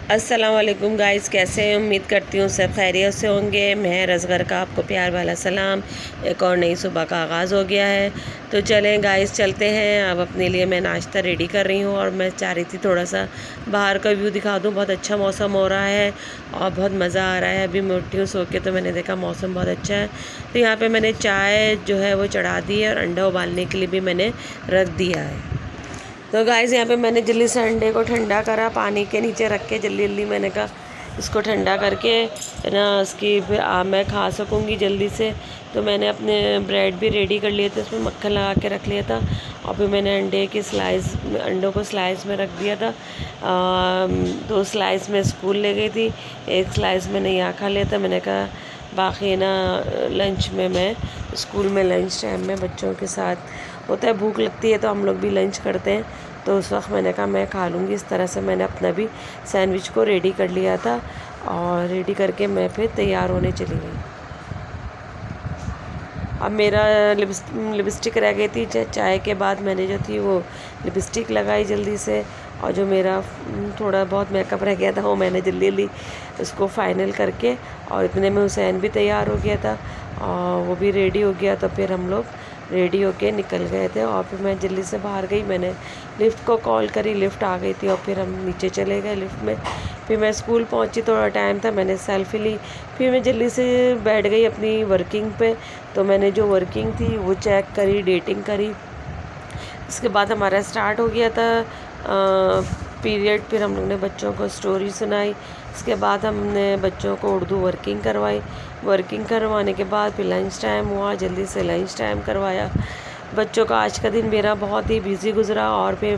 अस्सलाम वालेकुम गाइस, कैसे हैं? उम्मीद करती हूँ सब खैरियत से होंगे। मैं रज़गर का आपको प्यार वाला सलाम। एक और नई सुबह का आगाज़ हो गया है, तो चलें गाइस चलते हैं। अब अपने लिए मैं नाश्ता रेडी कर रही हूँ और मैं चाह रही थी थोड़ा सा बाहर का व्यू दिखा दूँ। बहुत अच्छा मौसम हो रहा है और बहुत मज़ा आ रहा है। अभी मैं उठी हूँ सो के, तो मैंने देखा मौसम बहुत अच्छा है, तो यहाँ पर मैंने चाय जो है वो चढ़ा दी है और अंडा उबालने के लिए भी मैंने रख दिया है। तो गाइस यहाँ पे मैंने जल्दी से अंडे को ठंडा करा, पानी के नीचे रख के जल्दी जल्दी मैंने कहा इसको ठंडा करके ना उसकी फिर मैं खा सकूँगी जल्दी से। तो मैंने अपने ब्रेड भी रेडी कर लिए थे, उसमें मक्खन लगा के रख लिया था और फिर मैंने अंडों को स्लाइस में रख दिया था। 2 स्लाइस में स्कूल ले गई थी, 1 स्लाइस मैंने यहाँ खा लिया था। मैंने कहा बाकी ना लंच में मैं स्कूल में लंच टाइम में बच्चों के साथ होता है, भूख लगती है तो हम लोग भी लंच करते हैं, तो उस वक्त मैंने कहा मैं खा लूँगी। इस तरह से मैंने अपना भी सैंडविच को रेडी कर लिया था और रेडी करके मैं फिर तैयार होने चली गई। अब मेरा लिपस्टिक रह गई थी, चाय के बाद मैंने जो थी वो लिपस्टिक लगाई जल्दी से, और जो मेरा थोड़ा बहुत मेकअप रह गया था वो मैंने जल्दी जल्दी उसको फाइनल करके, और इतने में हुसैन भी तैयार हो गया था और वो भी रेडी हो गया। तो फिर हम लोग रेडी होके निकल गए थे और फिर मैं जल्दी से बाहर गई, मैंने लिफ्ट को कॉल करी, लिफ्ट आ गई थी और फिर हम नीचे चले गए लिफ्ट में। फिर मैं स्कूल पहुंची, थोड़ा टाइम था, मैंने सेल्फ़ी ली, फिर मैं जल्दी से बैठ गई अपनी वर्किंग पे। तो मैंने जो वर्किंग थी वो चेक करी, डेटिंग करी। इसके बाद हमारा स्टार्ट हो गया था पीरियड। फिर हम लोग ने बच्चों को स्टोरी सुनाई, इसके बाद हमने बच्चों को उर्दू वर्किंग करवाई। वर्किंग करवाने के बाद फिर लंच टाइम हुआ, जल्दी से लंच टाइम करवाया बच्चों का। आज का दिन मेरा बहुत ही बिज़ी गुजरा और फिर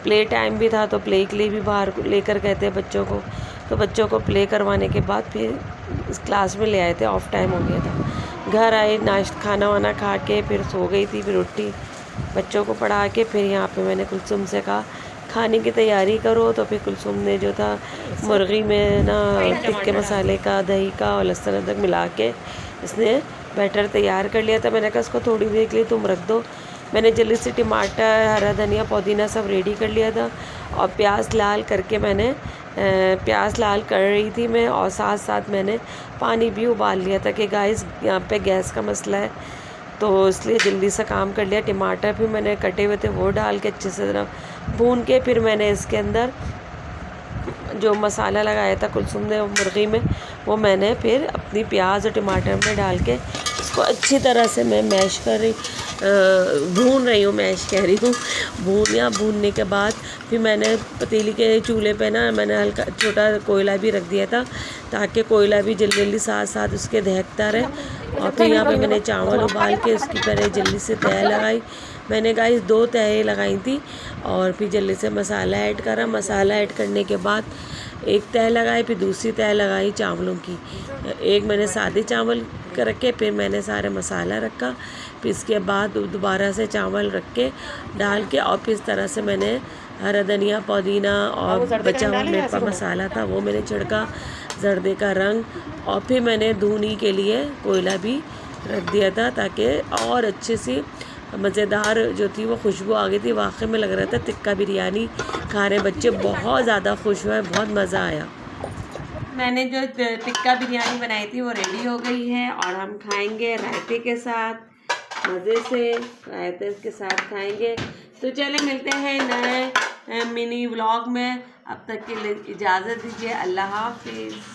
प्ले टाइम भी था, तो प्ले के लिए भी बाहर लेकर गए थे बच्चों को। तो बच्चों को प्ले करवाने के बाद फिर इस क्लास में ले आए थे, ऑफ टाइम हो गया था। घर आए, खाना वाना खा के फिर सो गई थी, फिर उठी बच्चों को पढ़ा के फिर यहाँ पे मैंने कुलसुम से कहा खाने की तैयारी करो। तो फिर कुलसुम ने जो था मुर्गी में ना टिक्के मसाले का, दही का और लहसुन अदरक मिला के इसने बैटर तैयार कर लिया था। मैंने कहा इसको थोड़ी देर के लिए तुम रख दो। मैंने जल्दी से टमाटर, हरा धनिया, पुदीना सब रेडी कर लिया था और प्याज लाल करके मैंने प्याज लाल कर रही थी मैं, और साथ साथ मैंने पानी भी उबाल लिया था कि गाइस यहाँ पे गैस का मसला है, तो इसलिए जल्दी से काम कर लिया। टमाटर भी मैंने कटे हुए थे वो डाल के अच्छे से तरह भून के फिर मैंने इसके अंदर जो मसाला लगाया था कुलसुम ने मुर्गी में, वो मैंने फिर अपनी प्याज और टमाटर में डाल के इसको अच्छी तरह से मैं मैश कर रही भून रही हूँ, मैश कह रही हूँ, भूनने के बाद फिर मैंने पतीली के चूल्हे पे ना मैंने हल्का छोटा कोयला भी रख दिया था ताकि कोयला भी जल्दी जल्दी साथ साथ उसके दहकता रहे। और फिर यहाँ पे मैंने चावल उबाल के उसकी पहले जल्दी से तह लगाई। मैंने गाइस 2 तह लगाई थी और फिर जल्दी से मसाला ऐड करा। मसाला ऐड करने के बाद एक तह लगाई, फिर दूसरी तह लगाई चावलों की। एक मैंने सादे चावल रखे, फिर मैंने सारे मसाला रखा, फिर इसके बाद दोबारा से चावल रख के डाल के, और फिर इस तरह से मैंने हरा धनिया, पुदीना और बचा हुआ मिर्च मसाला था वो मैंने छिड़का, जर्दे का रंग, और फिर मैंने धुनी के लिए कोयला भी रख दिया था ताकि और अच्छे से मज़ेदार जो थी वो खुशबू आ गई थी। वाकई में लग रहा था टिक्का बिरयानी खा रहे बच्चे, बहुत ज़्यादा खुश हुए, बहुत मज़ा आया। मैंने जो टिक्का बिरयानी बनाई थी वो रेडी हो गई है और हम खाएंगे रायते के साथ, मज़े से रायते के साथ खाएंगे। तो चले मिलते हैं नए मिनी व्लॉग में, अब तक के लिए इजाज़त दीजिए, अल्लाह हाफिज़।